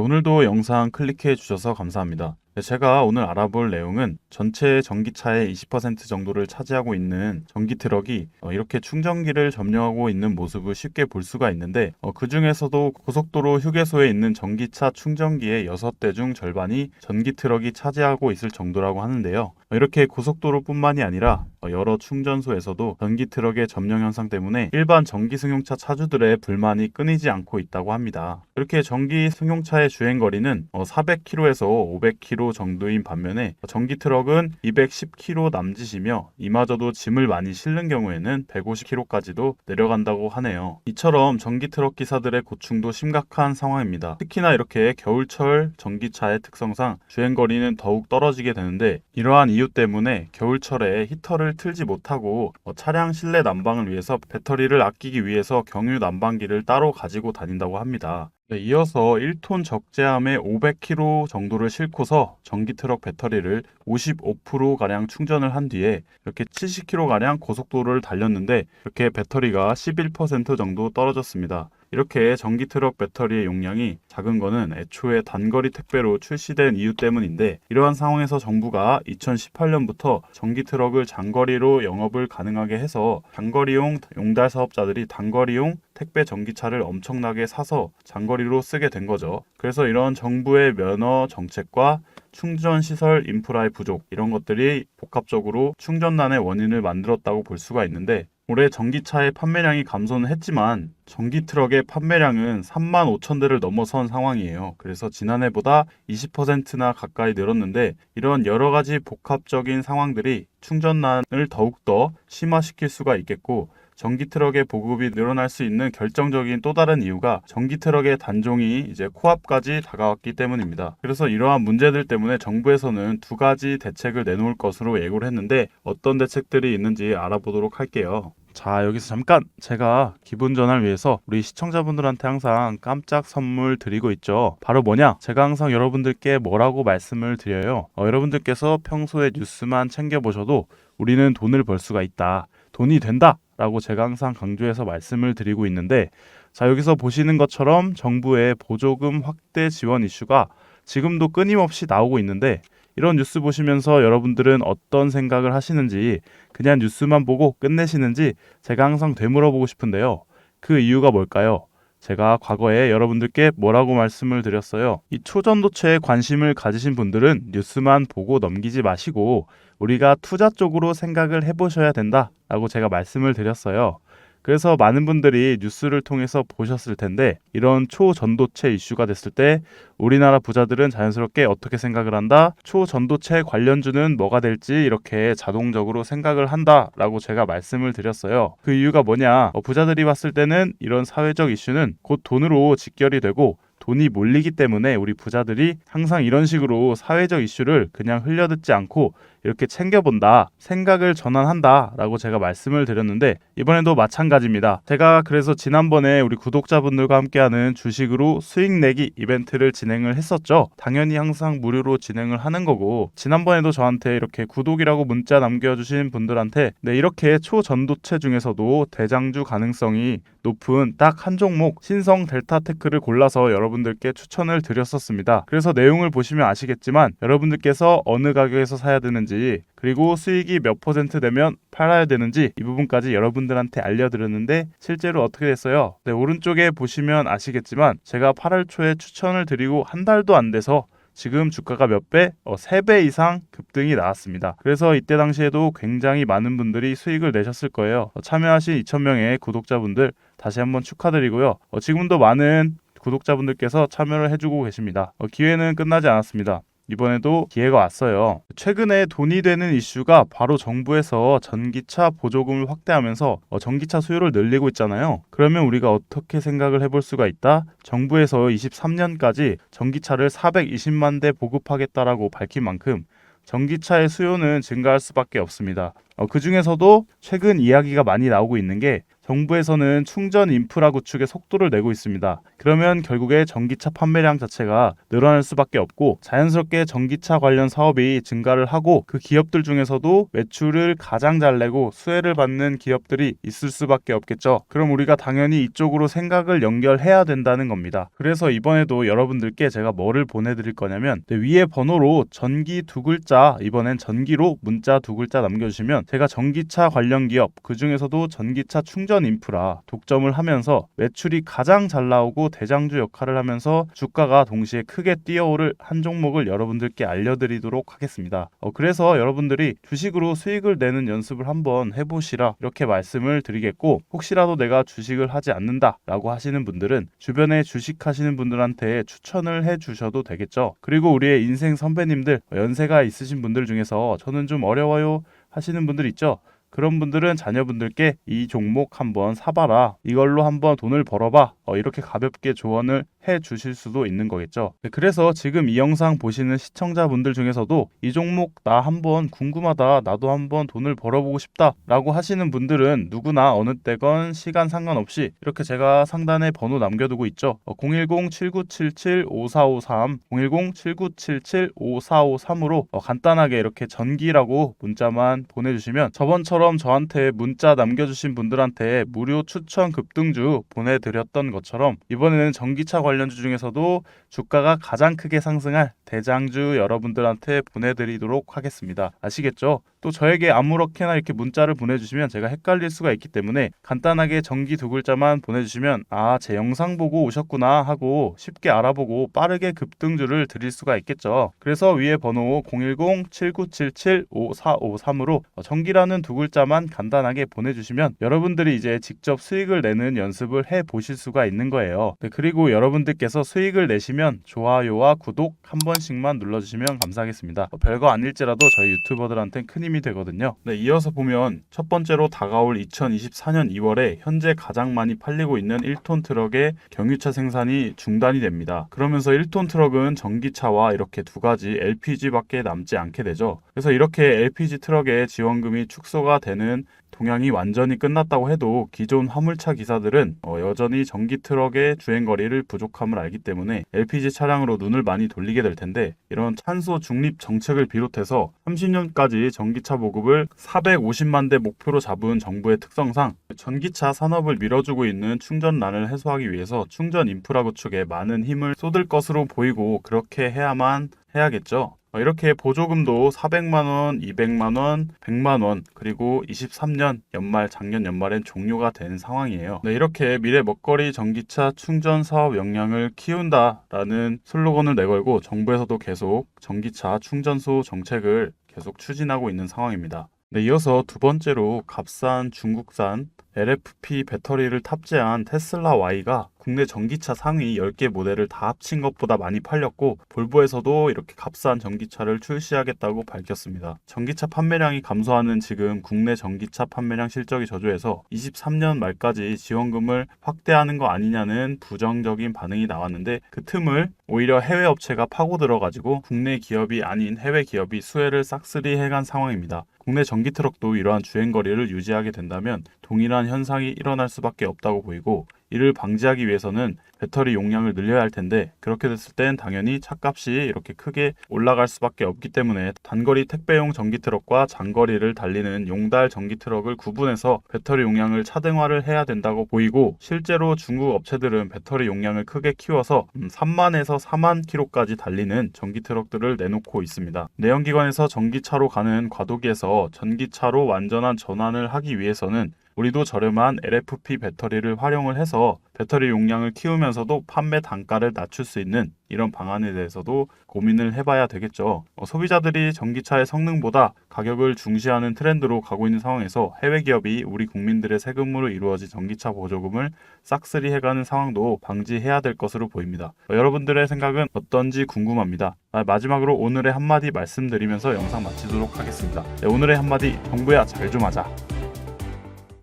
오늘도 영상 클릭해 주셔서 감사합니다. 제가 오늘 알아볼 내용은 전체 전기차의 20% 정도를 차지하고 있는 전기 트럭이 이렇게 충전기를 점령하고 있는 모습을 쉽게 볼 수가 있는데 그 중에서도 고속도로 휴게소에 있는 전기차 충전기의 6대 중 절반이 전기 트럭이 차지하고 있을 정도라고 하는데요. 이렇게 고속도로뿐만이 아니라 여러 충전소에서도 전기 트럭의 점령 현상 때문에 일반 전기 승용차 차주들의 불만이 끊이지 않고 있다고 합니다. 이렇게 전기 승용차의 주행거리는 400km에서 500km 정도인 반면에 전기 트럭은 210km 남짓이며 이마저도 짐을 많이 실는 경우에는 150km까지도 내려간다고 하네요. 이처럼 전기 트럭 기사들의 고충도 심각한 상황입니다. 특히나 이렇게 겨울철 전기차의 특성상 주행거리는 더욱 떨어지게 되는데 이러한 이유 때문에 겨울철에 히터를 틀지 못하고 차량 실내 난방을 위해서 배터리를 아끼기 위해서 경유 난방기를 따로 가지고 다닌다고 합니다. 이어서 1톤 적재함의 500km 정도를 싣고서 전기 트럭 배터리를 55%가량 충전을 한 뒤에 이렇게 70km가량 고속도로를 달렸는데 이렇게 배터리가 11% 정도 떨어졌습니다. 이렇게 전기 트럭 배터리의 용량이 작은 거는 애초에 단거리 택배로 출시된 이유 때문인데 이러한 상황에서 정부가 2018년부터 전기 트럭을 장거리로 영업을 가능하게 해서 장거리용 용달 사업자들이 단거리용 택배 전기차를 엄청나게 사서 장거리로 쓰게 된 거죠. 그래서 이런 정부의 면허 정책과 충전 시설 인프라의 부족 이런 것들이 복합적으로 충전난의 원인을 만들었다고 볼 수가 있는데 올해 전기차의 판매량이 감소는 했지만 전기 트럭의 판매량은 3만 5천 대를 넘어선 상황이에요. 그래서 지난해보다 20%나 가까이 늘었는데 이런 여러 가지 복합적인 상황들이 충전난을 더욱더 심화시킬 수가 있겠고 전기 트럭의 보급이 늘어날 수 있는 결정적인 또 다른 이유가 전기 트럭의 단종이 이제 코앞까지 다가왔기 때문입니다. 그래서 이러한 문제들 때문에 정부에서는 두 가지 대책을 내놓을 것으로 예고를 했는데 어떤 대책들이 있는지 알아보도록 할게요. 자, 여기서 잠깐 제가 기분 전환을 위해서 우리 시청자분들한테 항상 깜짝 선물 드리고 있죠. 바로 뭐냐? 제가 항상 여러분들께 뭐라고 말씀을 드려요. 여러분들께서 평소에 뉴스만 챙겨보셔도 우리는 돈을 벌 수가 있다. 돈이 된다! 라고 제가 항상 강조해서 말씀을 드리고 있는데 자, 여기서 보시는 것처럼 정부의 보조금 확대 지원 이슈가 지금도 끊임없이 나오고 있는데 이런 뉴스 보시면서 여러분들은 어떤 생각을 하시는지 그냥 뉴스만 보고 끝내시는지 제가 항상 되물어보고 싶은데요. 그 이유가 뭘까요? 제가 과거에 여러분들께 뭐라고 말씀을 드렸어요. 이 초전도체에 관심을 가지신 분들은 뉴스만 보고 넘기지 마시고 우리가 투자 쪽으로 생각을 해보셔야 된다라고 제가 말씀을 드렸어요. 그래서 많은 분들이 뉴스를 통해서 보셨을 텐데 이런 초전도체 이슈가 됐을 때 우리나라 부자들은 자연스럽게 어떻게 생각을 한다? 초전도체 관련주는 뭐가 될지 이렇게 자동적으로 생각을 한다라고 제가 말씀을 드렸어요. 그 이유가 뭐냐? 부자들이 봤을 때는 이런 사회적 이슈는 곧 돈으로 직결이 되고 돈이 몰리기 때문에 우리 부자들이 항상 이런 식으로 사회적 이슈를 그냥 흘려듣지 않고 이렇게 챙겨본다, 생각을 전환한다 라고 제가 말씀을 드렸는데 이번에도 마찬가지입니다. 제가 그래서 지난번에 우리 구독자분들과 함께하는 주식으로 수익 내기 이벤트를 진행을 했었죠. 당연히 항상 무료로 진행을 하는 거고 지난번에도 저한테 이렇게 구독이라고 문자 남겨주신 분들한테 이렇게 초전도체 중에서도 대장주 가능성이 높은 딱 한 종목 신성 델타테크를 골라서 여러분들께 추천을 드렸었습니다. 그래서 내용을 보시면 아시겠지만 여러분들께서 어느 가격에서 사야 되는지 그리고 수익이 몇 % 되면 팔아야 되는지 이 부분까지 여러분들한테 알려드렸는데 실제로 어떻게 됐어요? 오른쪽에 보시면 아시겠지만 제가 8월 초에 추천을 드리고 한 달도 안 돼서 지금 주가가 몇 배? 3배 이상 급등이 나왔습니다. 그래서 이때 당시에도 굉장히 많은 분들이 수익을 내셨을 거예요. 참여하신 2,000명의 구독자분들 다시 한번 축하드리고요. 지금도 많은 구독자분들께서 참여를 해주고 계십니다. 기회는 끝나지 않았습니다. 이번에도 기회가 왔어요. 최근에 돈이 되는 이슈가 바로 정부에서 전기차 보조금을 확대하면서 전기차 수요를 늘리고 있잖아요. 그러면 우리가 어떻게 생각을 해볼 수가 있다? 정부에서 23년까지 전기차를 420만 대 보급하겠다라고 밝힌 만큼 전기차의 수요는 증가할 수밖에 없습니다. 그 중에서도 최근 이야기가 많이 나오고 있는 게 정부에서는 충전 인프라 구축에 속도를 내고 있습니다. 그러면 결국에 전기차 판매량 자체가 늘어날 수밖에 없고 자연스럽게 전기차 관련 사업이 증가를 하고 그 기업들 중에서도 매출을 가장 잘 내고 수혜를 받는 기업들이 있을 수밖에 없겠죠. 그럼 우리가 당연히 이쪽으로 생각을 연결해야 된다는 겁니다. 그래서 이번에도 여러분들께 제가 뭐를 보내드릴 거냐면 위에 번호로 전기 두 글자, 이번엔 전기로 문자 두 글자 남겨주시면 제가 전기차 관련 기업, 그 중에서도 전기차 충전 인프라 독점을 하면서 매출이 가장 잘 나오고 대장주 역할을 하면서 주가가 동시에 크게 뛰어오를 한 종목을 여러분들께 알려드리도록 하겠습니다. 그래서 여러분들이 주식으로 수익을 내는 연습을 한번 해보시라 이렇게 말씀을 드리겠고, 혹시라도 내가 주식을 하지 않는다 라고 하시는 분들은 주변에 주식하시는 분들한테 추천을 해주셔도 되겠죠. 그리고 우리의 인생 선배님들, 연세가 있으신 분들 중에서 저는 좀 어려워요 하시는 분들 있죠. 그런 분들은 자녀분들께 이 종목 한번 사봐라, 이걸로 한번 돈을 벌어봐, 이렇게 가볍게 조언을 해 주실 수도 있는 거겠죠. 그래서 지금 이 영상 보시는 시청자분들 중에서도 이 종목 나 한번 궁금하다, 나도 한번 돈을 벌어보고 싶다 라고 하시는 분들은 누구나 어느 때건 시간 상관없이 이렇게 제가 상단에 번호 남겨두고 있죠. 010-7977-5453 010-7977-5453으로 간단하게 이렇게 전기라고 문자만 보내주시면 저번처럼 저한테 문자 남겨주신 분들한테 무료 추천 급등주 보내드렸던 것처럼 이번에는 전기차 관련주 중에서도 주가가 가장 크게 상승할 대장주 여러분들한테 보내드리도록 하겠습니다. 아시겠죠? 또 저에게 아무렇게나 이렇게 문자를 보내주시면 제가 헷갈릴 수가 있기 때문에 간단하게 전기 두 글자만 보내주시면 제 영상 보고 오셨구나 하고 쉽게 알아보고 빠르게 급등주를 드릴 수가 있겠죠. 그래서 위에 번호 010-7977-5453으로 전기라는 두 글자만 간단하게 보내주시면 여러분들이 이제 직접 수익을 내는 연습을 해보실 수가 있는 거예요. 그리고 여러분들께서 수익을 내시면 좋아요와 구독 한 번씩만 눌러주시면 감사하겠습니다. 별거 아닐지라도 저희 유튜버들한테는 큰 힘이 되거든요. 이어서 보면 첫 번째로 다가올 2024년 2월에 현재 가장 많이 팔리고 있는 1톤 트럭의 경유차 생산이 중단이 됩니다. 그러면서 1톤 트럭은 전기차와 이렇게 두 가지 LPG밖에 남지 않게 되죠. 그래서 이렇게 LPG 트럭의 지원금이 축소가 되는 동향이 완전히 끝났다고 해도 기존 화물차 기사들은 여전히 전기 트럭의 주행거리를 부족함을 알기 때문에 LPG 차량으로 눈을 많이 돌리게 될 텐데, 이런 탄소 중립 정책을 비롯해서 30년까지 전기차 보급을 450만 대 목표로 잡은 정부의 특성상 전기차 산업을 밀어주고 있는 충전난을 해소하기 위해서 충전 인프라 구축에 많은 힘을 쏟을 것으로 보이고, 그렇게 해야만 해야겠죠. 이렇게 보조금도 400만원, 200만원, 100만원, 그리고 23년 연말, 작년 연말엔 종료가 된 상황이에요. 이렇게 미래 먹거리 전기차 충전 사업 역량을 키운다라는 슬로건을 내걸고 정부에서도 계속 전기차 충전소 정책을 계속 추진하고 있는 상황입니다. 이어서 두 번째로 값싼 중국산 LFP 배터리를 탑재한 테슬라 Y가 국내 전기차 상위 10개 모델을 다 합친 것보다 많이 팔렸고, 볼보에서도 이렇게 값싼 전기차를 출시하겠다고 밝혔습니다. 전기차 판매량이 감소하는 지금 국내 전기차 판매량 실적이 저조해서 23년 말까지 지원금을 확대하는 거 아니냐는 부정적인 반응이 나왔는데, 그 틈을 오히려 해외 업체가 파고들어가지고 국내 기업이 아닌 해외 기업이 수혜를 싹쓸이 해간 상황입니다. 국내 전기 트럭도 이러한 주행거리를 유지하게 된다면 동일한 현상이 일어날 수밖에 없다고 보이고, 이를 방지하기 위해서는 배터리 용량을 늘려야 할 텐데, 그렇게 됐을 땐 당연히 차값이 이렇게 크게 올라갈 수밖에 없기 때문에 단거리 택배용 전기 트럭과 장거리를 달리는 용달 전기 트럭을 구분해서 배터리 용량을 차등화를 해야 된다고 보이고, 실제로 중국 업체들은 배터리 용량을 크게 키워서 3만에서 4만 킬로까지 달리는 전기 트럭들을 내놓고 있습니다. 내연기관에서 전기차로 가는 과도기에서 전기차로 완전한 전환을 하기 위해서는 우리도 저렴한 LFP 배터리를 활용을 해서 배터리 용량을 키우면서도 판매 단가를 낮출 수 있는 이런 방안에 대해서도 고민을 해봐야 되겠죠. 소비자들이 전기차의 성능보다 가격을 중시하는 트렌드로 가고 있는 상황에서 해외 기업이 우리 국민들의 세금으로 이루어진 전기차 보조금을 싹쓸이 해가는 상황도 방지해야 될 것으로 보입니다. 여러분들의 생각은 어떤지 궁금합니다. 마지막으로 오늘의 한마디 말씀드리면서 영상 마치도록 하겠습니다. 오늘의 한마디, 정부야 잘 좀 하자.